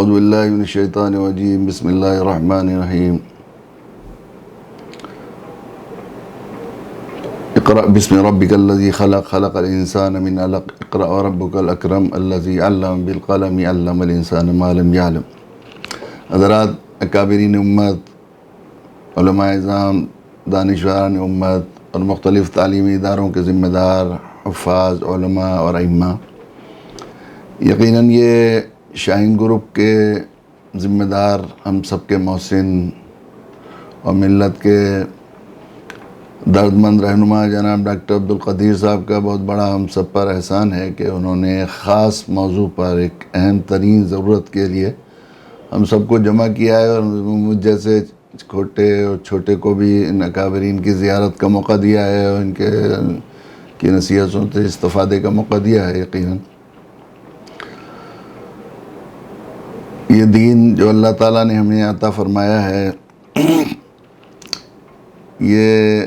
اعوذ باللہ من الشیطان الرجیم، بسم اللہ الرحمن الرحیم۔ اقرأ بسم ربک الذی خلق، خلق الانسان من علق، اقرأ وربک الاکرم الذی علم بالقلم، علم الانسان ما لم یعلم۔ حضرات، اکابرین امت، علماء اعظام، دانشوران امت اور مختلف تعلیمی اداروں کے ذمہ دار، حفاظ، علماء اور ائمہ، یقیناً یہ شاہین گروپ کے ذمہ دار ہم سب کے محسن اور ملت کے درد مند رہنما جناب ڈاکٹر عبدالقدیر صاحب کا بہت بڑا ہم سب پر احسان ہے کہ انہوں نے ایک خاص موضوع پر ایک اہم ترین ضرورت کے لیے ہم سب کو جمع کیا ہے، اور مجھ جیسے چھوٹے کو بھی ان اکابرین کی زیارت کا موقع دیا ہے اور ان کی نصیحتوں سے استفادے کا موقع دیا ہے۔ یقیناً یہ دین جو اللہ تعالیٰ نے ہمیں عطا فرمایا ہے، یہ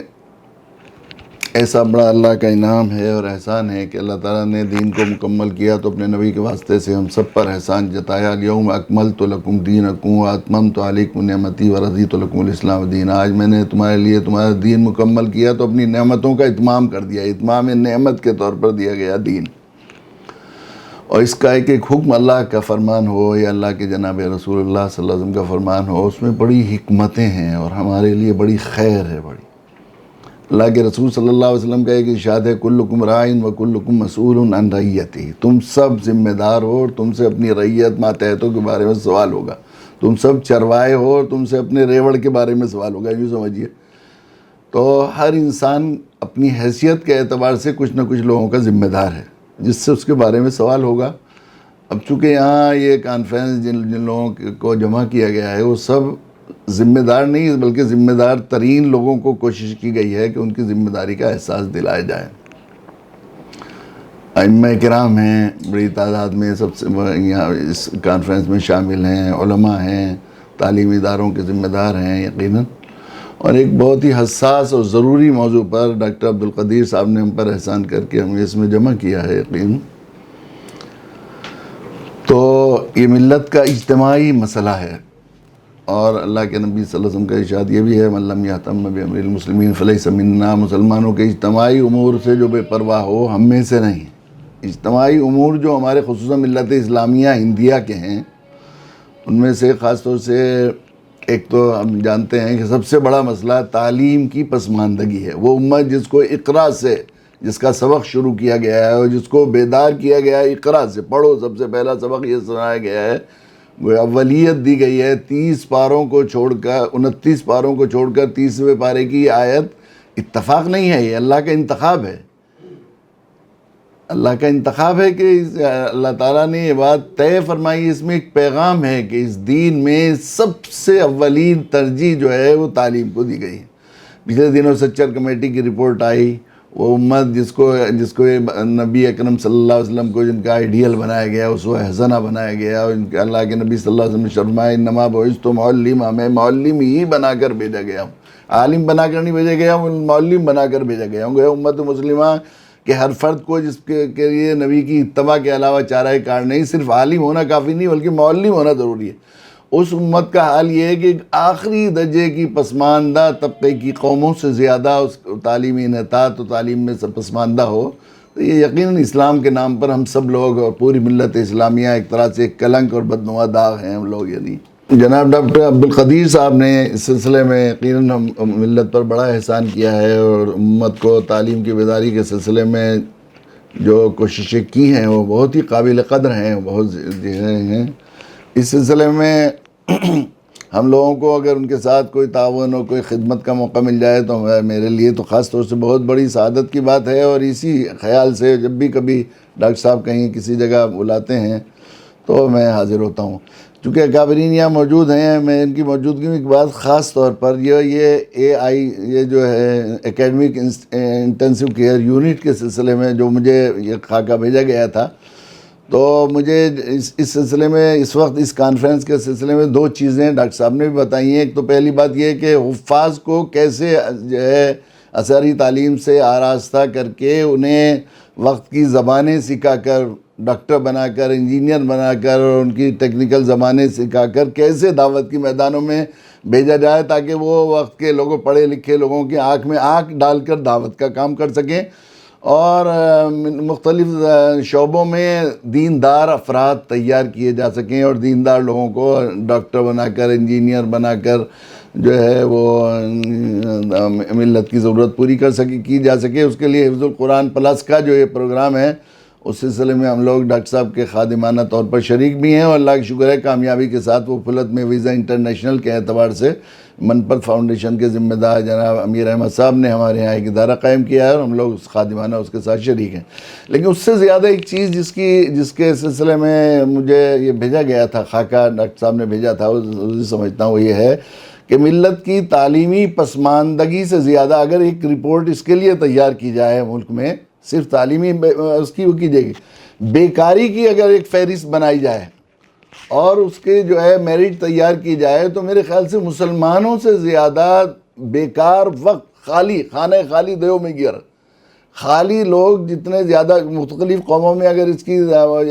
ایسا بڑا اللہ کا انعام ہے اور احسان ہے کہ اللہ تعالیٰ نے دین کو مکمل کیا تو اپنے نبی کے واسطے سے ہم سب پر احسان جتایا۔ الیوم اکملت لکم دینکم واتممت علیکم نعمتی ورضیت لکم الاسلام دینا۔ آج میں نے تمہارے لیے تمہارا دین مکمل کیا تو اپنی نعمتوں کا اتمام کر دیا۔ اتمام نعمت کے طور پر دیا گیا دین، اور اس کا ایک ایک حکم اللہ کا فرمان ہو یا اللہ کے جناب رسول اللہ صلی اللہ علیہ وسلم کا فرمان ہو، اس میں بڑی حکمتیں ہیں اور ہمارے لیے بڑی خیر ہے۔ بڑی اللہ کے رسول صلی اللہ علیہ وسلم کا ایک ارشاد ہے، کلکم راعٍ وکلکم مسئول عن رعیتہ۔ تم سب ذمہ دار ہو اور تم سے اپنی رعیت ماتحتوں کے بارے میں سوال ہوگا۔ تم سب چروائے ہو اور تم سے اپنے ریوڑ کے بارے میں سوال ہوگا، یوں سمجھیے۔ تو ہر انسان اپنی حیثیت کے اعتبار سے کچھ نہ کچھ لوگوں کا ذمہ دار ہے جس سے اس کے بارے میں سوال ہوگا۔ اب چونکہ یہاں یہ کانفرنس جن لوگوں کو جمع کیا گیا ہے وہ سب ذمہ دار نہیں بلکہ ذمہ دار ترین لوگوں کو کوشش کی گئی ہے کہ ان کی ذمہ داری کا احساس دلایا جائے۔ ائمہ کرام ہیں، بڑی تعداد میں سب سے یہاں اس کانفرنس میں شامل ہیں، علماء ہیں، تعلیمی اداروں کے ذمہ دار ہیں یقیناً، اور ایک بہت ہی حساس اور ضروری موضوع پر ڈاکٹر عبدالقدیر صاحب نے ہم پر احسان کر کے ہمیں اس میں جمع کیا ہے یقیناً۔ تو یہ ملت کا اجتماعی مسئلہ ہے، اور اللہ کے نبی صلی اللہ علیہ وسلم کا ارشاد یہ بھی ہے، من لم یہتم بامر المسلمین فلیس منا۔ مسلمانوں کے اجتماعی امور سے جو بے پرواہ ہو ہم میں سے نہیں۔ اجتماعی امور جو ہمارے خصوصاً ملت اسلامیہ ہندیہ کے ہیں، ان میں سے خاص طور سے ایک تو ہم جانتے ہیں کہ سب سے بڑا مسئلہ تعلیم کی پسماندگی ہے۔ وہ امت جس کو اقرا سے، جس کا سبق شروع کیا گیا ہے اور جس کو بیدار کیا گیا ہے اقرا سے، پڑھو، سب سے پہلا سبق یہ سنایا گیا ہے، وہ اولیت دی گئی ہے 30 پاروں کو چھوڑ کر، 29 پاروں کو چھوڑ کر 30ویں پارے کی آیت اتفاق نہیں ہے، یہ اللہ کا انتخاب ہے۔ اللہ کا انتخاب ہے کہ اللہ تعالیٰ نے یہ بات طے فرمائی، اس میں ایک پیغام ہے کہ اس دین میں سب سے اولین ترجیح جو ہے وہ تعلیم کو دی گئی ہے۔ پچھلے دنوں سچر کمیٹی کی رپورٹ آئی، وہ امت جس کو نبی اکرم صلی اللہ علیہ وسلم کو جن کا آئیڈیل بنایا گیا، اسوہ حسنہ بنایا گیا، اور ان کے اللہ کے نبی صلی اللہ علیہ وسلم نے فرمایا انما بعثت معلما، میں معلم ہی بنا کر بھیجا گیا ہوں، عالم بنا کر نہیں بھیجا گیا ہوں، معلم بنا کر بھیجا گیا ہوں۔ امت مسلمہ کہ ہر فرد کو جس کے لیے نبی کی اتباع کے علاوہ چارہ کار نہیں، صرف عالم ہونا کافی نہیں بلکہ معلم ہونا ضروری ہے۔ اس امت کا حال یہ ہے کہ آخری درجے کی پسماندہ طبقے کی قوموں سے زیادہ اس تعلیمی انحطاط و تعلیم میں پسماندہ ہو، تو یہ یقیناً اسلام کے نام پر ہم سب لوگ اور پوری ملت اسلامیہ ایک طرح سے کلنک اور بدنما داغ ہیں ہم لوگ۔ یعنی جناب ڈاکٹر عبدالقدیر صاحب نے اس سلسلے میں یقیناً ہم ملت پر بڑا احسان کیا ہے، اور امت کو تعلیم کی بیداری کے سلسلے میں جو کوششیں کی ہیں وہ بہت ہی قابل قدر ہیں، بہت ہیں۔ اس سلسلے میں ہم لوگوں کو اگر ان کے ساتھ کوئی تعاون اور کوئی خدمت کا موقع مل جائے تو میرے لیے تو خاص طور سے بہت بڑی سعادت کی بات ہے، اور اسی خیال سے جب بھی کبھی ڈاکٹر صاحب کہیں کسی جگہ بلاتے ہیں تو میں حاضر ہوتا ہوں۔ چونکہ اکابرین یہاں موجود ہیں، میں ان کی موجودگی میں ایک بات خاص طور پر یہ یہ جو ہے اکیڈمک انٹینسو کیئر یونٹ کے سلسلے میں جو مجھے یہ خاکہ بھیجا گیا تھا، تو مجھے اس سلسلے میں اس وقت اس کانفرنس کے سلسلے میں 2 چیزیں ڈاکٹر صاحب نے بھی بتائی ہیں۔ ایک تو پہلی بات یہ ہے کہ حفاظ کو کیسے جو ہے ازہری تعلیم سے آراستہ کر کے انہیں وقت کی زبانیں سکھا کر ڈاکٹر بنا کر، انجینئر بنا کر، اور ان کی ٹیکنیکل زبانیں سکھا کر کیسے دعوت کی میدانوں میں بھیجا جائے تاکہ وہ وقت کے لوگوں، پڑھے لکھے لوگوں کی آنکھ میں آنکھ ڈال کر دعوت کا کام کر سکیں، اور مختلف شعبوں میں دیندار افراد تیار کیے جا سکیں، اور دیندار لوگوں کو ڈاکٹر بنا کر، انجینئر بنا کر جو ہے وہ ملت کی ضرورت پوری کی جا سکے۔ اس کے لیے حفظ القرآن پلس کا جو یہ پروگرام ہے، اس سلسلے میں ہم لوگ ڈاکٹر صاحب کے خادمانہ طور پر شریک بھی ہیں، اور اللہ کا شکر ہے کامیابی کے ساتھ وہ پھلت میں ویزا انٹرنیشنل کے اعتبار سے منپت فاؤنڈیشن کے ذمہ دار جناب امیر احمد صاحب نے ہمارے یہاں ایک ادارہ قائم کیا ہے، اور ہم لوگ اس خادمانہ اس کے ساتھ شریک ہیں۔ لیکن اس سے زیادہ ایک چیز جس کے سلسلے میں مجھے یہ بھیجا گیا تھا، خاکہ ڈاکٹر صاحب نے بھیجا تھا، سمجھتا ہوں وہ یہ ہے کہ ملت کی تعلیمی پسماندگی سے زیادہ اگر ایک رپورٹ اس کے لیے تیار کی جائے ملک میں، صرف تعلیمی اس کی وہ کی جائے گی، بیکاری کی اگر ایک فہرست بنائی جائے اور اس کے جو ہے میرٹ تیار کی جائے، تو میرے خیال سے مسلمانوں سے زیادہ بیکار وقت خالی خانہ خالی دیو میں گیا، خالی لوگ جتنے زیادہ مختلف قوموں میں اگر اس کی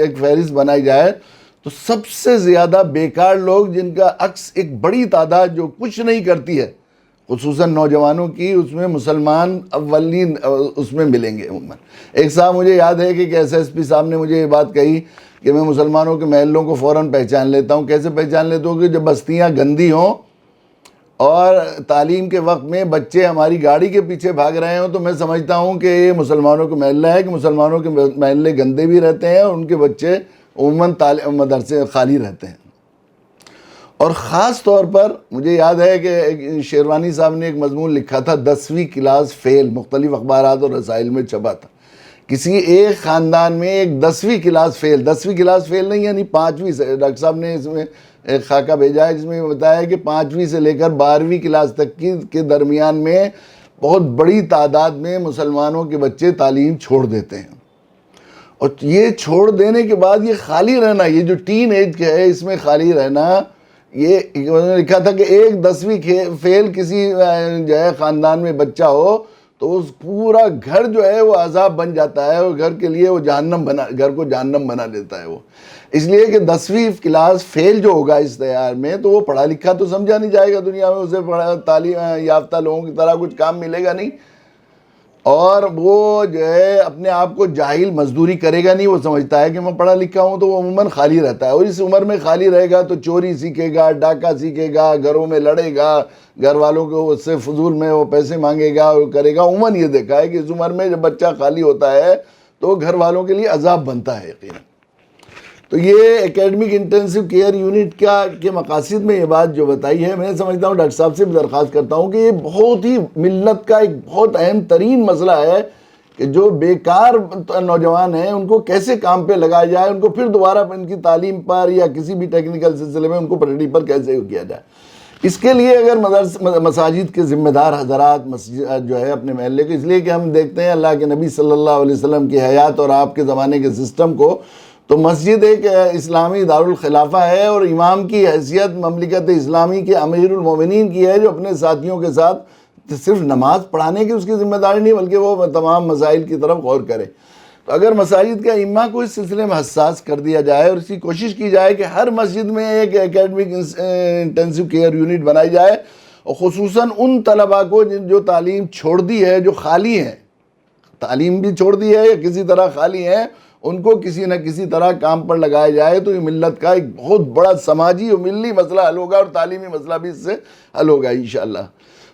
ایک فہرست بنائی جائے تو سب سے زیادہ بیکار لوگ جن کا عکس ایک بڑی تعداد جو کچھ نہیں کرتی ہے، خصوصاً نوجوانوں کی، اس میں مسلمان اولین اس میں ملیں گے عموماً۔ ایک صاحب مجھے یاد ہے کہ ایس ایس پی صاحب نے مجھے یہ بات کہی کہ میں مسلمانوں کے محلوں کو فوراً پہچان لیتا ہوں۔ کیسے پہچان لیتا ہوں؟ کہ جب بستیاں گندی ہوں اور تعلیم کے وقت میں بچے ہماری گاڑی کے پیچھے بھاگ رہے ہوں، تو میں سمجھتا ہوں کہ یہ مسلمانوں کا محلہ ہے، کہ مسلمانوں کے محلے گندے بھی رہتے ہیں اور ان کے بچے عموماً مدرسے خالی رہتے ہیں۔ اور خاص طور پر مجھے یاد ہے کہ شیروانی صاحب نے ایک مضمون لکھا تھا 10ویں کلاس فیل، مختلف اخبارات اور رسائل میں چھپا تھا۔ کسی ایک خاندان میں ایک 10ویں کلاس فیل، 10ویں کلاس فیل نہیں یعنی 5ویں سے، ڈاکٹر صاحب نے اس میں ایک خاکہ بھیجا ہے جس میں بتایا کہ 5ویں سے لے کر 12ویں کلاس تک کے درمیان میں بہت بڑی تعداد میں مسلمانوں کے بچے تعلیم چھوڑ دیتے ہیں، اور یہ چھوڑ دینے کے بعد یہ خالی رہنا، یہ جو ٹین ایج کے ہے اس میں خالی رہنا، یہ انہوں نے لکھا تھا کہ ایک 10ویں فیل کسی جو ہے خاندان میں بچہ ہو تو اس پورا گھر جو ہے وہ عذاب بن جاتا ہے، اور گھر کے لیے وہ گھر کو جہنم بنا دیتا ہے وہ، اس لیے کہ 10ویں کلاس فیل جو ہوگا اس تیار میں تو وہ پڑھا لکھا تو سمجھا نہیں جائے گا دنیا میں، اسے تعلیم یافتہ لوگوں کی طرح کچھ کام ملے گا نہیں، اور وہ جو ہے اپنے آپ کو جاہل مزدوری کرے گا نہیں، وہ سمجھتا ہے کہ میں پڑھا لکھا ہوں، تو وہ عموماً خالی رہتا ہے، اور اس عمر میں خالی رہے گا تو چوری سیکھے گا، ڈاکہ سیکھے گا، گھروں میں لڑے گا، گھر والوں کو اس سے فضول میں وہ پیسے مانگے گا، وہ کرے گا۔ عموماً یہ دیکھا ہے کہ اس عمر میں جب بچہ خالی ہوتا ہے تو گھر والوں کے لیے عذاب بنتا ہے یقیناً۔ تو یہ اکیڈمک انٹینسو کیئر یونٹ کے مقاصد میں یہ بات جو بتائی ہے، میں سمجھتا ہوں ڈاکٹر صاحب سے بھی درخواست کرتا ہوں کہ یہ بہت ہی ملت کا ایک بہت اہم ترین مسئلہ ہے کہ جو بیکار نوجوان ہیں ان کو کیسے کام پہ لگایا جائے، ان کو پھر دوبارہ ان کی تعلیم پر یا کسی بھی ٹیکنیکل سلسلے میں ان کو پڑھائی پر کیسے کیا جائے۔ اس کے لیے اگر مساجد کے ذمہ دار حضرات مسجد جو ہے اپنے محلے کو، اس لیے کہ ہم دیکھتے ہیں اللہ کے نبی صلی اللہ علیہ وسلم کی حیات اور آپ کے زمانے کے سسٹم کو، تو مسجد ایک اسلامی دارالخلافہ ہے، اور امام کی حیثیت مملکت اسلامی کے امیر المومنین کی ہے، جو اپنے ساتھیوں کے ساتھ صرف نماز پڑھانے کی اس کی ذمہ داری نہیں بلکہ وہ تمام مسائل کی طرف غور کرے۔ تو اگر مساجد کا ائمہ کو اس سلسلے میں حساس کر دیا جائے اور اس کی کوشش کی جائے کہ ہر مسجد میں ایک اکیڈمک انٹینسو کیئر یونٹ بنائی جائے، اور خصوصاً ان طلباء کو جو تعلیم چھوڑ دی ہے، جو خالی ہیں، تعلیم بھی چھوڑ دی ہے یا کسی طرح خالی ہیں، ان کو کسی نہ کسی طرح کام پر لگایا جائے تو یہ ملت کا ایک بہت بڑا سماجی اور ملی مسئلہ حل ہوگا، اور تعلیمی مسئلہ بھی اس سے حل ہوگا انشاءاللہ۔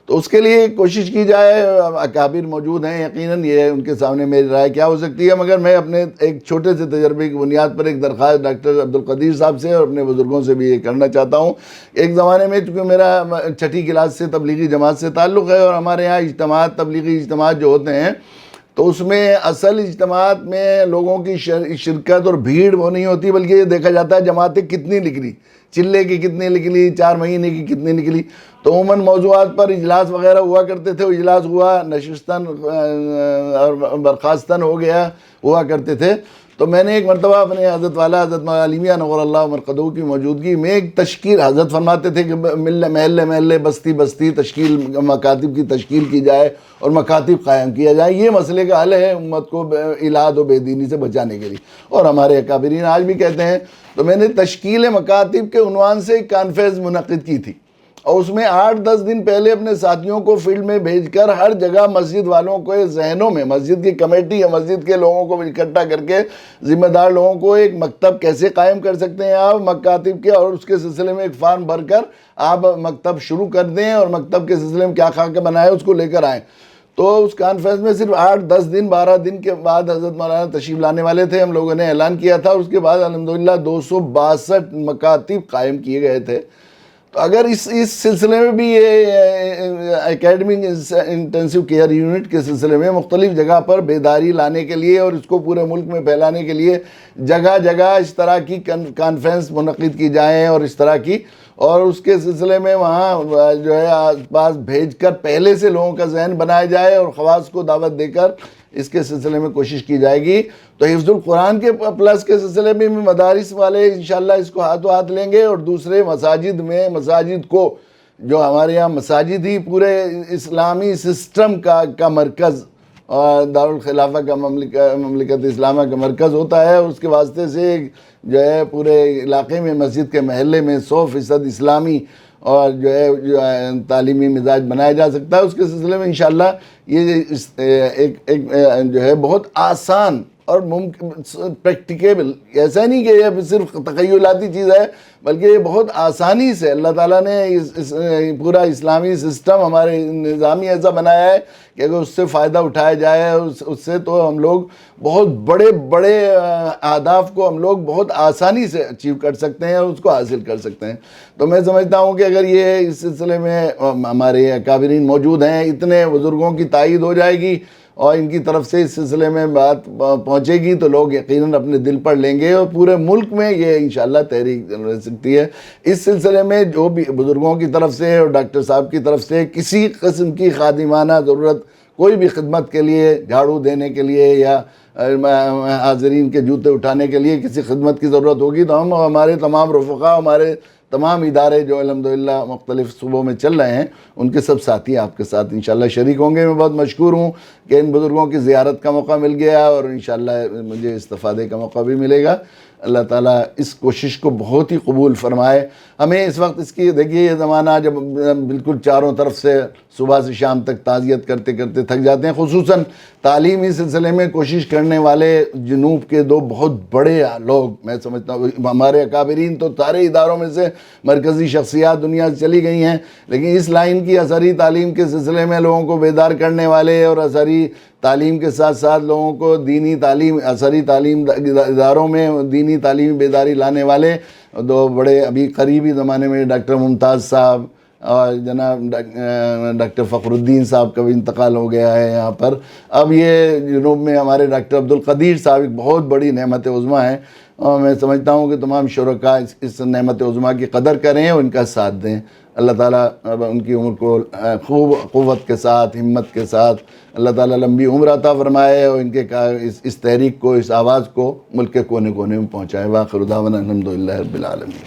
تو اس کے لیے کوشش کی جائے۔ اکابر موجود ہیں، یقیناً یہ ان کے سامنے میری رائے کیا ہو سکتی ہے، مگر میں اپنے ایک چھوٹے سے تجربے کی بنیاد پر ایک درخواست ڈاکٹر عبدالقدیر صاحب سے اور اپنے بزرگوں سے بھی یہ کرنا چاہتا ہوں۔ ایک زمانے میں چونکہ میرا 6ٹھی کلاس سے تبلیغی جماعت سے تعلق ہے، اور ہمارے یہاں اجتماعات، تبلیغی اجتماعات جو ہوتے ہیں تو اس میں اصل اجتماعات میں لوگوں کی شرکت اور بھیڑ وہ نہیں ہوتی، بلکہ یہ دیکھا جاتا ہے جماعتیں کتنی نکلی، چلے کی کتنی نکلی، 4 مہینے کی کتنی نکلی۔ تو عموماً موضوعات پر اجلاس وغیرہ ہوا کرتے تھے، وہ اجلاس ہوا، نشستن اور برخاستن ہو گیا ہوا کرتے تھے۔ تو میں نے ایک مرتبہ اپنے حضرت والا حضرت مولانا عالمیہ نور اللہ مرقدہ کی موجودگی میں ایک تشکیل، حضرت فرماتے تھے کہ محلے محلے بستی بستی تشکیل، مکاتب کی تشکیل کی جائے اور مکاتب قائم کیا جائے، یہ مسئلے کا حل ہے امت کو الحاد و بے دینی سے بچانے کے لیے، اور ہمارے اکابرین آج بھی کہتے ہیں۔ تو میں نے تشکیل مکاتب کے عنوان سے ایک کانفرنس منعقد کی تھی، اور اس میں 8-10 دن پہلے اپنے ساتھیوں کو فیلڈ میں بھیج کر ہر جگہ مسجد والوں کو ذہنوں میں، مسجد کی کمیٹی یا مسجد کے لوگوں کو اکٹھا کر کے، ذمہ دار لوگوں کو، ایک مکتب کیسے قائم کر سکتے ہیں آپ مکاتب کے، اور اس کے سلسلے میں ایک فارم بھر کر آپ مکتب شروع کر دیں، اور مکتب کے سلسلے میں کیا خاکہ بنائے اس کو لے کر آئیں۔ تو اس کانفرنس میں صرف 8-10 دن 12 دن کے بعد حضرت مولانا تشریف لانے والے تھے، ہم لوگوں نے اعلان کیا تھا، اس کے بعد الحمدللہ 262 مکاتب قائم کیے گئے تھے۔ تو اگر اس سلسلے میں بھی یہ اکیڈمک انٹینسیو کیئر یونٹ کے سلسلے میں مختلف جگہ پر بیداری لانے کے لیے اور اس کو پورے ملک میں پھیلانے کے لیے جگہ جگہ اس طرح کی کانفرنس منعقد کی جائیں، اور اس طرح کی، اور اس کے سلسلے میں وہاں جو ہے آس پاس بھیج کر پہلے سے لوگوں کا ذہن بنایا جائے اور خواص کو دعوت دے کر اس کے سلسلے میں کوشش کی جائے گی۔ تو حفظ القرآن کے پلس کے سلسلے میں مدارس والے انشاءاللہ اس کو ہاتھوں ہاتھ لیں گے، اور دوسرے مساجد کو، جو ہمارے یہاں مساجد ہی پورے اسلامی سسٹم کا مرکز اور دارالخلافہ کا مملکت اسلامہ کا مرکز ہوتا ہے، اس کے واسطے سے جو ہے پورے علاقے میں مسجد کے محلے میں 100% اسلامی اور جو ہے تعلیمی مزاج بنایا جا سکتا ہے۔ اس کے سلسلے میں انشاءاللہ یہ ایک جو ہے بہت آسان اور پریکٹیکیبل، ایسا نہیں کہ یہ صرف تخیلاتی چیز ہے، بلکہ یہ بہت آسانی سے اللہ تعالیٰ نے اس پورا اسلامی سسٹم ہمارے نظامی ایسا بنایا ہے کہ اگر اس سے فائدہ اٹھایا جائے اس سے، تو ہم لوگ بہت بڑے اہداف کو ہم لوگ بہت آسانی سے اچیو کر سکتے ہیں اور اس کو حاصل کر سکتے ہیں۔ تو میں سمجھتا ہوں کہ اگر یہ اس سلسلے میں ہمارے اکابرین موجود ہیں، اتنے بزرگوں کی تائید ہو جائے گی اور ان کی طرف سے اس سلسلے میں بات پہنچے گی، تو لوگ یقیناً اپنے دل پر لیں گے، اور پورے ملک میں یہ انشاءاللہ تحریک رہ سکتی ہے۔ اس سلسلے میں جو بھی بزرگوں کی طرف سے اور ڈاکٹر صاحب کی طرف سے کسی قسم کی خادمانہ ضرورت، کوئی بھی خدمت کے لیے، جھاڑو دینے کے لیے یا حاضرین کے جوتے اٹھانے کے لیے کسی خدمت کی ضرورت ہوگی، تو ہم ہمارے تمام رفقا، ہمارے تمام ادارے جو الحمدللہ مختلف صوبوں میں چل رہے ہیں، ان کے سب ساتھی آپ کے ساتھ انشاءاللہ شریک ہوں گے۔ میں بہت مشکور ہوں کہ ان بزرگوں کی زیارت کا موقع مل گیا، اور انشاءاللہ مجھے استفادے کا موقع بھی ملے گا۔ اللہ تعالیٰ اس کوشش کو بہت ہی قبول فرمائے۔ ہمیں اس وقت اس کی دیکھیے، یہ زمانہ جب بالکل چاروں طرف سے صبح سے شام تک تعزیت کرتے کرتے تھک جاتے ہیں، خصوصاً تعلیمی سلسلے میں کوشش کرنے والے جنوب کے دو بہت بڑے لوگ، میں سمجھتا ہوں ہمارے اکابرین تو سارے اداروں میں سے مرکزی شخصیات دنیا سے چلی گئی ہیں، لیکن اس لائن کی عصری تعلیم کے سلسلے میں لوگوں کو بیدار کرنے والے اور عصری تعلیم کے ساتھ ساتھ لوگوں کو دینی تعلیم، عصری تعلیم اداروں میں دینی تعلیمی بیداری لانے والے دو بڑے، ابھی قریبی زمانے میں ڈاکٹر ممتاز صاحب اور جناب ڈاکٹر فخر الدین صاحب کا بھی انتقال ہو گیا ہے یہاں پر۔ اب یہ جنوب میں ہمارے ڈاکٹر عبدالقدیر صاحب ایک بہت بڑی نعمت عظمیٰ ہیں، اور میں سمجھتا ہوں کہ تمام شرکاء اس نعمت عظمیٰ کی قدر کریں اور ان کا ساتھ دیں۔ اللہ تعالیٰ ان کی عمر کو خوب قوت کے ساتھ، ہمت کے ساتھ اللہ تعالیٰ لمبی عمر عطا فرمائے، اور ان کے اس تحریک کو، اس آواز کو ملک کے کونے کونے میں پہنچائے۔ وآخر دعوانا الحمدللہ رب العالمین۔